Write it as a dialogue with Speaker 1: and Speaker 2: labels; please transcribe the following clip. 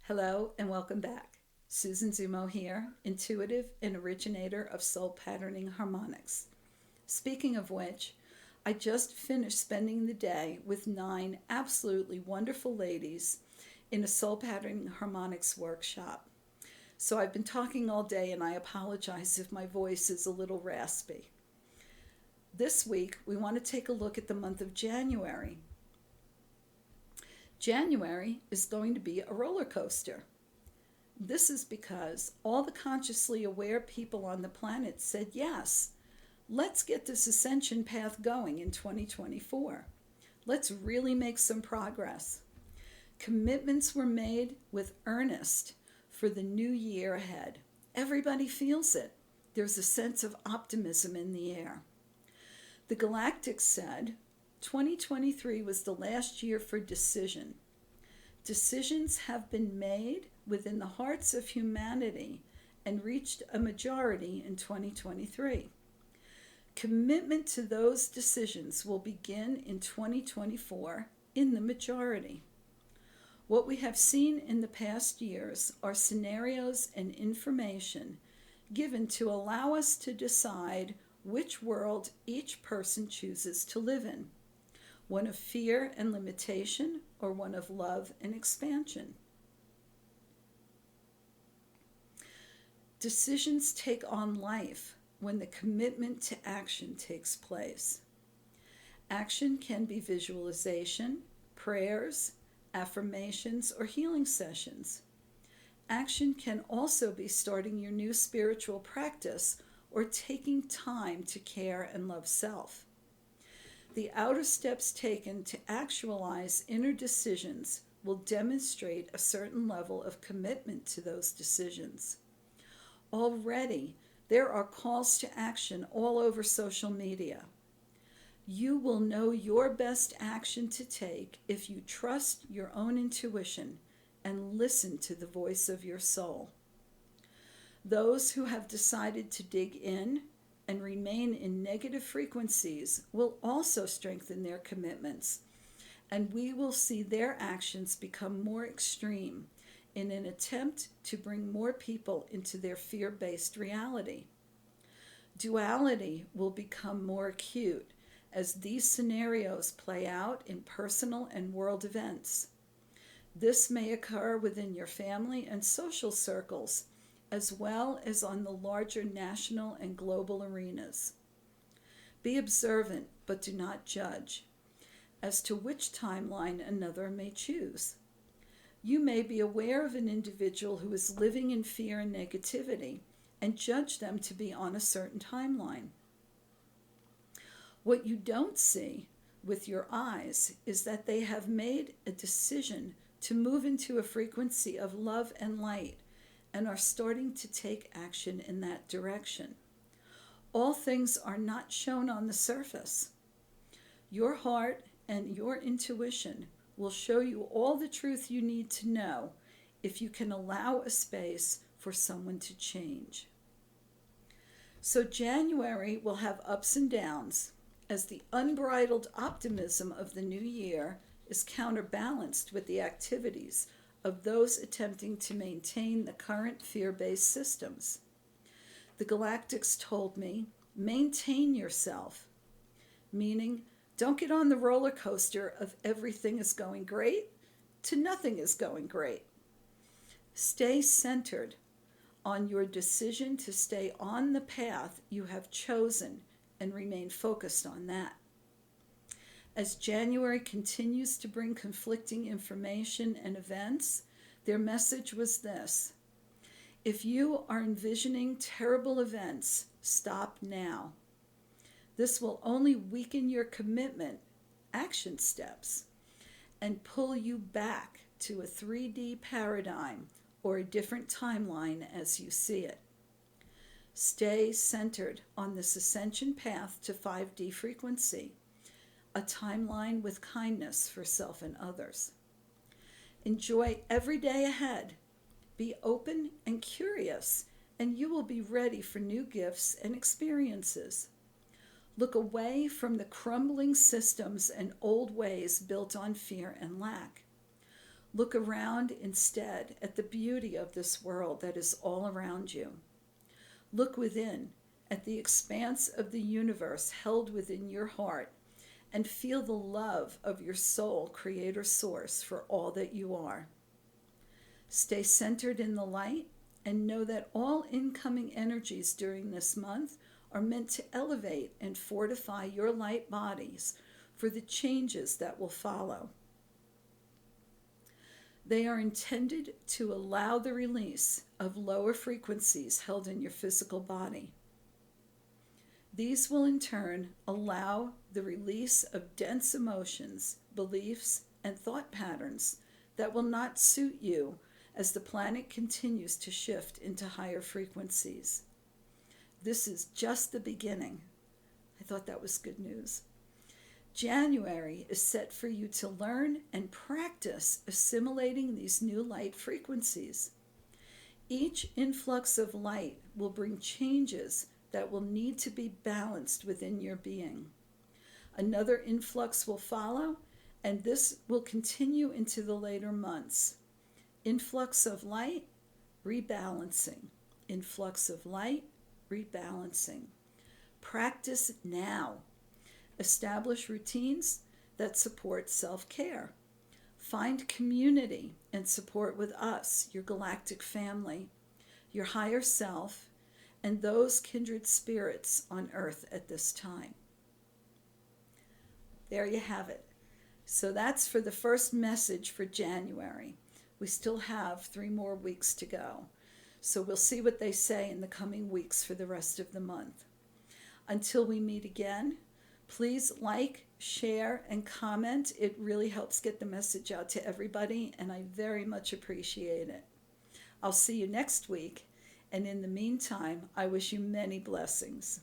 Speaker 1: Hello and welcome back. Susan Zumo here, intuitive and originator of soul patterning harmonics. Speaking of which, I just finished spending the day with 9 absolutely wonderful ladies in a soul patterning harmonics workshop. So I've been talking all day and I apologize if my voice is a little raspy. This week, we want to take a look at the month of January. January is going to be a roller coaster. This is because all the consciously aware people on the planet said, yes, let's get this ascension path going in 2024. Let's really make some progress. Commitments were made with earnest for the new year ahead. Everybody feels it. There's a sense of optimism in the air. The Galactics said 2023 was the last year for decision. Decisions have been made within the hearts of humanity and reached a majority in 2023. Commitment to those decisions will begin in 2024 in the majority. What we have seen in the past years are scenarios and information given to allow us to decide which world each person chooses to live in, one of fear and limitation or one of love and expansion. Decisions take on life when the commitment to action takes place. Action can be visualization, prayers, affirmations, or healing sessions. Action can also be starting your new spiritual practice or taking time to care and love self. The outer steps taken to actualize inner decisions will demonstrate a certain level of commitment to those decisions. Already, there are calls to action all over social media. You will know your best action to take if you trust your own intuition and listen to the voice of your soul. Those who have decided to dig in and remain in negative frequencies will also strengthen their commitments, and we will see their actions become more extreme in an attempt to bring more people into their fear-based reality. Duality will become more acute as these scenarios play out in personal and world events. This may occur within your family and social circles, as well as on the larger national and global arenas. Be observant, but do not judge, as to which timeline another may choose. You may be aware of an individual who is living in fear and negativity and judge them to be on a certain timeline. What you don't see with your eyes is that they have made a decision to move into a frequency of love and light and are starting to take action in that direction. All things are not shown on the surface. Your heart and your intuition will show you all the truth you need to know if you can allow a space for someone to change. So January will have ups and downs as the unbridled optimism of the new year is counterbalanced with the activities of those attempting to maintain the current fear-based systems. The Galactics told me, maintain yourself, meaning don't get on the roller coaster of everything is going great to nothing is going great. Stay centered on your decision to stay on the path you have chosen and remain focused on that. As January continues to bring conflicting information and events, their message was this: if you are envisioning terrible events, stop now. This will only weaken your commitment, action steps, and pull you back to a 3D paradigm or a different timeline as you see it. Stay centered on this ascension path to 5D frequency, a timeline with kindness for self and others. Enjoy every day ahead. Be open and curious, and you will be ready for new gifts and experiences. Look away from the crumbling systems and old ways built on fear and lack. Look around instead at the beauty of this world that is all around you. Look within at the expanse of the universe held within your heart and feel the love of your soul, creator source, for all that you are. Stay centered in the light and know that all incoming energies during this month are meant to elevate and fortify your light bodies for the changes that will follow. They are intended to allow the release of lower frequencies held in your physical body. These will in turn allow the release of dense emotions, beliefs, and thought patterns that will not suit you as the planet continues to shift into higher frequencies. This is just the beginning. I thought that was good news. January is set for you to learn and practice assimilating these new light frequencies. Each influx of light will bring changes that will need to be balanced within your being. Another influx will follow, and this will continue into the later months. Influx of light, rebalancing. Influx of light, rebalancing. Practice now. Establish routines that support self-care. Find community and support with us, your galactic family, your higher self, and those kindred spirits on Earth at this time. There you have it. So that's for the first message for January. We still have 3 more weeks to go. So we'll see what they say in the coming weeks for the rest of the month. Until we meet again, please like, share, and comment. It really helps get the message out to everybody, and I very much appreciate it. I'll see you next week, and in the meantime, I wish you many blessings.